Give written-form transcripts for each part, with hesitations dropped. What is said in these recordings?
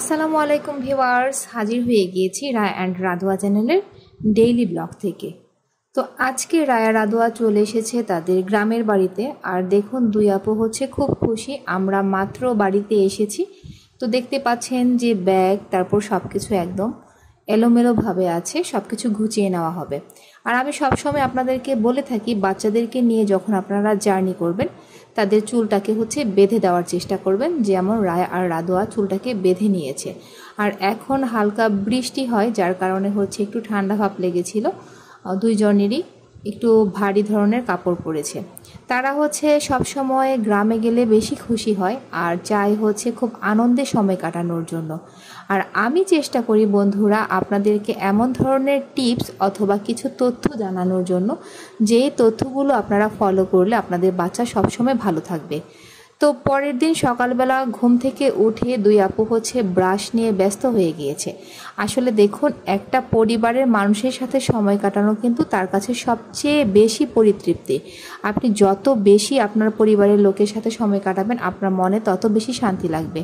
আসসালামু আলাইকুম ভিউয়ার্স, হাজির হয়ে গিয়েছি রায়া অ্যান্ড রাধোয়া চ্যানেলের ডেইলি ব্লগ থেকে। তো আজকে রায়া রাধোয়া চলে এসেছে তাদের গ্রামের বাড়িতে। আর দেখুন দুই আপু হচ্ছে খুব খুশি, আমরা মাত্র বাড়িতে এসেছি। তো দেখতে পাচ্ছেন যে ব্যাগ তারপর সব কিছু একদম এলোমেলোভাবে আছে, সব কিছু গুছিয়ে নেওয়া হবে। আর আমি সবসময় আপনাদেরকে বলে থাকি, বাচ্চাদেরকে নিয়ে যখন আপনারা জার্নি করবেন তাদের চুলটাকে হচ্ছে বেঁধে দেওয়ার চেষ্টা করবেন, যেমন রায়া আর রাধোয়া চুলটাকে বেঁধে নিয়েছে। আর এখন হালকা বৃষ্টি হয়, যার কারণে হচ্ছে একটু ঠান্ডা ভাব লেগেছিল, দুইজনেরই একটু ভারী ধরনের কাপড় পরেছে। তারা হচ্ছে সব সময় গ্রামে গেলে বেশি খুশি হয় আর চায় হচ্ছে খুব আনন্দে সময় কাটানোর জন্য। আর আমি চেষ্টা করি বন্ধুরা আপনাদেরকে এমন ধরনের টিপস অথবা কিছু তথ্য জানানোর জন্য, যে তথ্যগুলো আপনারা ফলো করলে আপনাদের বাচ্চা সবসময় ভালো থাকবে। তো পরের দিন সকালবেলা ঘুম থেকে উঠে দুই আপু হচ্ছে ব্রাশ নিয়ে ব্যস্ত হয়ে গিয়েছে। আসলে দেখুন, একটা পরিবারের মানুষের সাথে সময় কাটানো কিন্তু তার কাছে সবচেয়ে বেশি পরিতৃপ্তি। আপনি যত বেশি আপনার পরিবারের লোকের সাথে সময় কাটাবেন, আপনার মনে তত বেশি শান্তি লাগবে।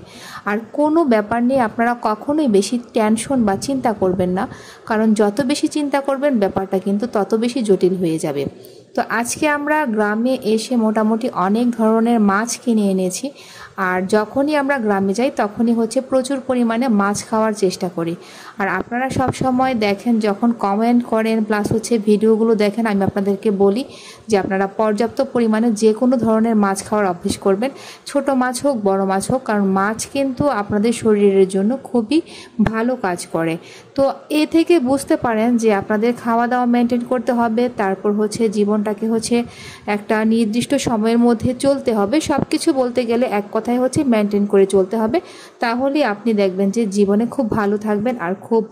আর কোনো ব্যাপার নিয়ে আপনারা কখনোই বেশি টেনশন বা চিন্তা করবেন না, কারণ যত বেশি চিন্তা করবেন ব্যাপারটা কিন্তু তত বেশি জটিল হয়ে যাবে। তো আজকে আমরা গ্রামে এসে মোটামুটি অনেক ধরনের মাছ কিনে এনেছি। আর যখনই আমরা গ্রামে যাই তখনই হচ্ছে প্রচুর পরিমাণে মাছ খাওয়ার চেষ্টা করি। আর আপনারা সব সময় দেখেন, যখন কমেন্ট করেন প্লাস হচ্ছে ভিডিওগুলো দেখেন, আমি আপনাদেরকে বলি যে আপনারা পর্যাপ্ত পরিমাণে যে কোনো ধরনের মাছ খাওয়ার অভ্যেস করবেন, ছোট মাছ হোক বড় মাছ হোক, কারণ মাছ কিন্তু আপনাদের শরীরের জন্য খুবই ভালো কাজ করে। তো এ থেকে বুঝতে পারেন যে আপনাদের খাওয়া দাওয়া মেনটেন করতে হবে, তারপর হচ্ছে জীবনটাকে হচ্ছে একটা নির্দিষ্ট সময়ের মধ্যে চলতে হবে। সব কিছু বলতে গেলে এক কথায় হচ্ছে মেনটেন করে চলতে হবে, তাহলেই আপনি দেখবেন যে জীবনে খুব ভালো থাকবেন আর খুব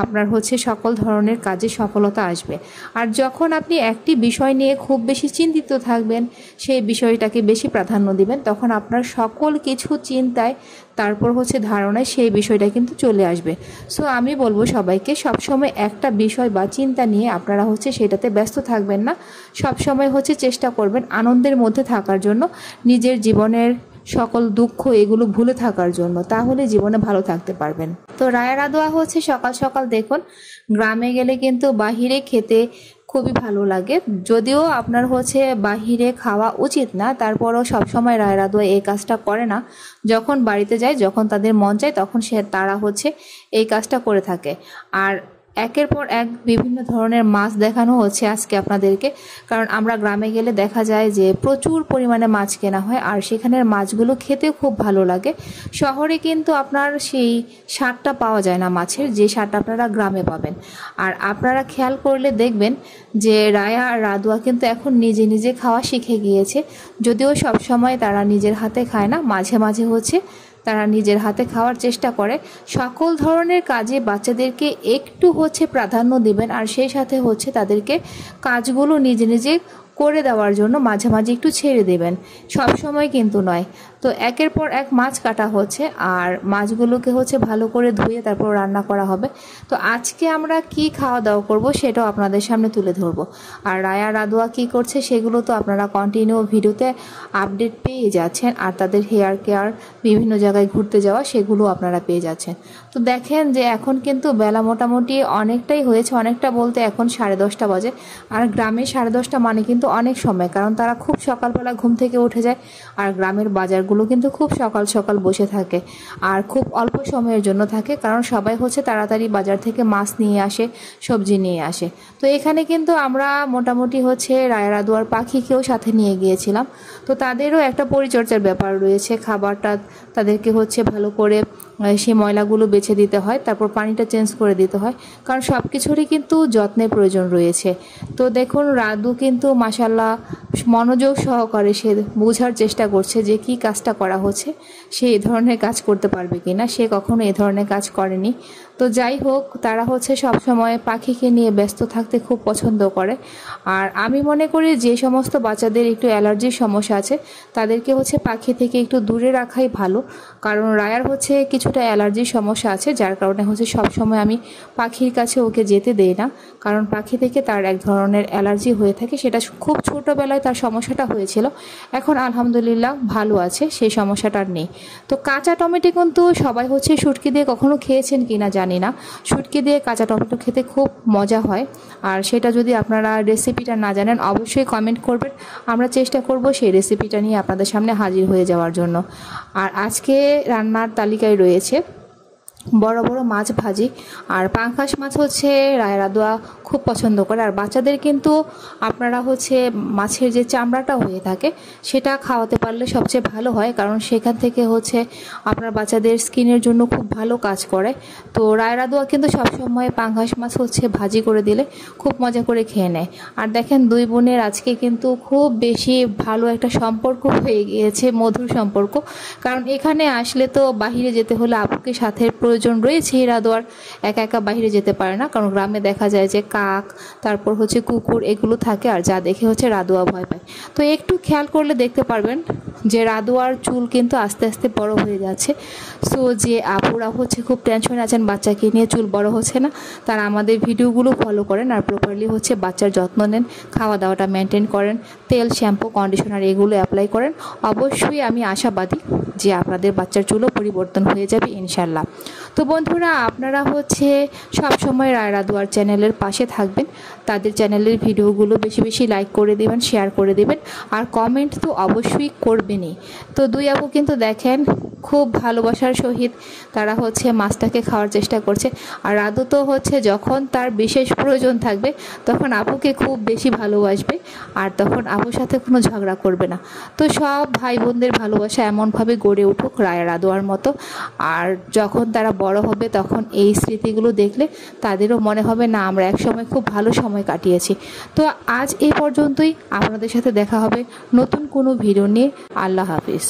আপনার হচ্ছে সকল ধরনের কাজে সফলতা আসবে। আর যখন আপনি একটি বিষয় নিয়ে খুব বেশি চিন্তিত থাকবেন, সেই বিষয়টাকে বেশি প্রাধান্য দিবেন, তখন আপনার সকল কিছু চিন্তায় তারপর হচ্ছে ধারণায় সেই বিষয়টা কিন্তু চলে আসবে। সো আমি বলবো সবাইকে, সবসময় একটা বিষয় বা চিন্তা নিয়ে আপনারা হচ্ছে সেটাতে ব্যস্ত থাকবেন না। সবসময় হচ্ছে চেষ্টা করবেন আনন্দের মধ্যে থাকার জন্য, নিজের জীবনের সকল দুঃখ এগুলো ভুলে থাকার জন্য, তাহলে জীবনে ভালো থাকতে পারবেন। তো রায়া রাধোয়া হচ্ছে সকাল সকাল দেখুন, গ্রামে গেলে কিন্তু বাহিরে খেতে খুবই ভালো লাগে। যদিও আপনার হচ্ছে বাহিরে খাওয়া উচিত না, তারপরও সবসময় রায়া রাধোয়া এই কাজটা করে না। যখন বাড়িতে যায়, যখন তাদের মন চায়, তখন তারা হচ্ছে এই কাজটা করে থাকে। আর একের পর এক বিভিন্ন ধরনের মাছ দেখানো হচ্ছে আজকে আপনাদেরকে, কারণ আমরা গ্রামে গেলে দেখা যায় যে প্রচুর পরিমাণে মাছ কেনা হয় আর সেখানের মাছগুলো খেতে খুব ভালো লাগে। শহরে কিন্তু আপনার সেই স্বাদটা পাওয়া যায় না মাছের, যে স্বাদটা আপনারা গ্রামে পাবেন। আর আপনারা খেয়াল করলে দেখবেন যে রায়া আর রাধোয়া কিন্তু এখন নিজে নিজে খাওয়া শিখে গিয়েছে। যদিও সব সময় তারা নিজের হাতে খায় না, মাঝে মাঝে হচ্ছে তারা নিজের হাতে খাওয়ার চেষ্টা করে। সকল ধরনের কাজে বাচ্চাদেরকে একটু হচ্ছে প্রাধান্য দিবেন, আর সেই সাথে হচ্ছে তাদেরকে কাজগুলো নিজে নিজে করে দেওয়ার জন্য মাঝে মাঝে একটু ছেড়ে দেবেন, সব সময় কিন্তু নয়। তো একের পর এক মাছ কাটা হচ্ছে আর মাছগুলোকে হচ্ছে ভালো করে ধুয়ে তারপর রান্না করা হবে। তো আজকে আমরা কি খাওয়া দাওয়া করব সেটাও আপনাদের সামনে তুলে ধরবো। আর রায়া রাধোয়া কি করছে সেগুলো তো আপনারা কন্টিনিউ ভিডিওতে আপডেট পেয়ে যাচ্ছেন, আর তাদের হেয়ার কেয়ার, বিভিন্ন জায়গায় ঘুরতে যাওয়া, সেগুলো আপনারা পেয়ে যাচ্ছেন। তো দেখেন যে এখন কিন্তু বেলা মোটামুটি অনেকটাই হয়েছে, অনেকটা বলতে এখন 10:30 বাজে। আর গ্রামে 10:30 মানে কিন্তু অনেক সময়, কারণ তারা খুব সকালবেলা ঘুম থেকে উঠে যায়। আর গ্রামের বাজারগুলো কিন্তু খুব সকাল সকাল বসে থাকে আর খুব অল্প সময়ের জন্য থাকে, কারণ সবাই হচ্ছে তাড়াতাড়ি বাজার থেকে মাছ নিয়ে আসে, সবজি নিয়ে আসে। তো এখানে কিন্তু আমরা মোটামুটি হচ্ছে রায়া রাধোয়ার পাখিকেও সাথে নিয়ে গিয়েছিলাম। তো তাদেরও একটা পরিচর্যার ব্যাপার রয়েছে, খাবারটা তাদেরকে হচ্ছে ভালো করে সেই ময়লাগুলো বেছে দিতে হয়, তারপর পানিটা চেঞ্জ করে দিতে হয়, কারণ সব কিছুরই কিন্তু যত্নের প্রয়োজন রয়েছে। তো দেখুন রাধু কিন্তু মাশাল্লাহ মনোযোগ সহকারে সে বোঝার চেষ্টা করছে যে কি কাজটা করা হচ্ছে, সে এই ধরনের কাজ করতে পারবে কিনা। সে কখনো এই ধরনের কাজ করেনি। তো যাই হোক, তারা হচ্ছে সবসময় পাখিকে নিয়ে ব্যস্ত থাকতে খুব পছন্দ করে। আর আমি মনে করি যে সমস্ত বাচ্চাদের একটু অ্যালার্জির সমস্যা আছে তাদেরকে হচ্ছে পাখি থেকে একটু দূরে রাখাই ভালো, কারণ রায়ার হচ্ছে কিছুটা অ্যালার্জির সমস্যা আছে, যার কারণে হচ্ছে সবসময় আমি পাখির কাছে ওকে যেতে দেই না, কারণ পাখি থেকে তার এক ধরনের অ্যালার্জি হয়ে থাকে। সেটা খুব ছোটোবেলায় তার সমস্যাটা হয়েছিল, এখন আলহামদুলিল্লাহ ভালো আছে, সেই সমস্যাটা আর নেই। তো কাঁচা টমেটো কিন্তু সবাই হচ্ছে শুটকি দিয়ে কখনো খেয়েছেন কিনা জানি না, শুটকি দিয়ে কাঁচা টমেটো খেতে খুব মজা হয়। আর সেটা যদি আপনারা রেসিপিটা না জানেন অবশ্যই কমেন্ট করবেন, আমরা চেষ্টা করব সেই রেসিপিটা নিয়ে আপনাদের সামনে হাজির হয়ে যাওয়ার জন্য। আর আজকে রান্নার তালিকায় রয়েছে বড় বড় মাছ ভাজি, আর পাঙ্গাস মাছ হচ্ছে রায় রাদোয়া খুব পছন্দ করে। আর বাচ্চাদের কিন্তু আপনারা হচ্ছে মাছের যে চামড়াটা হয়ে থাকে সেটা খাওয়াতে পারলে সবচেয়ে ভালো হয়, কারণ সেখান থেকে হচ্ছে আপনার বাচ্চাদের স্কিনের জন্য খুব ভালো কাজ করে। তো রায় রাদোয়া কিন্তু সবসময় পাঙ্গাস মাছ হচ্ছে ভাজি করে দিলে খুব মজা করে খেয়ে নেয়। আর দেখেন দুই বোনের আজকে কিন্তু খুব বেশি ভালো একটা সম্পর্ক হয়ে গিয়েছে, মধুর সম্পর্ক। কারণ এখানে আসলে তো বাহিরে যেতে হলে আপুকে সাথে প্রয়োজন রয়েছে, রাদোয়ার একা একা বাইরে যেতে পারে না, কারণ গ্রামে দেখা যায় যে কাক, তারপর হচ্ছে কুকুর এগুলো থাকে, আর যা দেখে হচ্ছে রাদোয়া ভয় পায়। তো একটু খেয়াল করলে দেখতে পারবেন যে রাদোয়ার চুল কিন্তু আস্তে আস্তে বড় হয়ে যাচ্ছে। সো যে আপুরা হচ্ছে খুব টেনশনে আছেন বাচ্চাকে নিয়ে চুল বড় হচ্ছে না, তারা আমাদের ভিডিওগুলো ফলো করেন আর প্রপারলি হচ্ছে বাচ্চার যত্ন নেন, খাওয়া দাওয়াটা মেনটেন করেন, তেল শ্যাম্পু কন্ডিশনার এগুলো অ্যাপ্লাই করেন। অবশ্যই আমি আশাবাদী যে আপনাদের বাচ্চার চুলও পরিবর্তন হয়ে যাবে ইনশাল্লাহ। তো বন্ধুরা, আপনারা হচ্ছে সব সময় রায় রাদোয়ার চ্যানেলের পাশে থাকবেন, তাদের চ্যানেলের ভিডিওগুলো বেশি বেশি লাইক করে দেবেন, শেয়ার করে দেবেন, আর কমেন্ট তো অবশ্যই করবেনই। তো দুই আপু কিন্তু দেখেন খুব ভালোবাসার সহিত তারা হচ্ছে মাছটাকে খাওয়ার চেষ্টা করছে। আর রাদু তো হচ্ছে যখন তার বিশেষ প্রয়োজন থাকবে তখন আপুকে খুব বেশি ভালোবাসবে, আর তখন আপুর সাথে কোনো ঝগড়া করবে না। তো সব ভাই বোনদের ভালোবাসা এমনভাবে গড়ে উঠুক রায় রাদোয়ার মতো। আর যখন তারা বড় হবে তখন এই স্মৃতিগুলো দেখলে তাদেরও মনে হবে না আমরা একসময় খুব ভালো সময় কাটিয়েছি। তো আজ এই পর্যন্তই, আপনাদের সাথে দেখা হবে নতুন কোনো ভিডিও নিয়ে। আল্লাহ হাফিজ।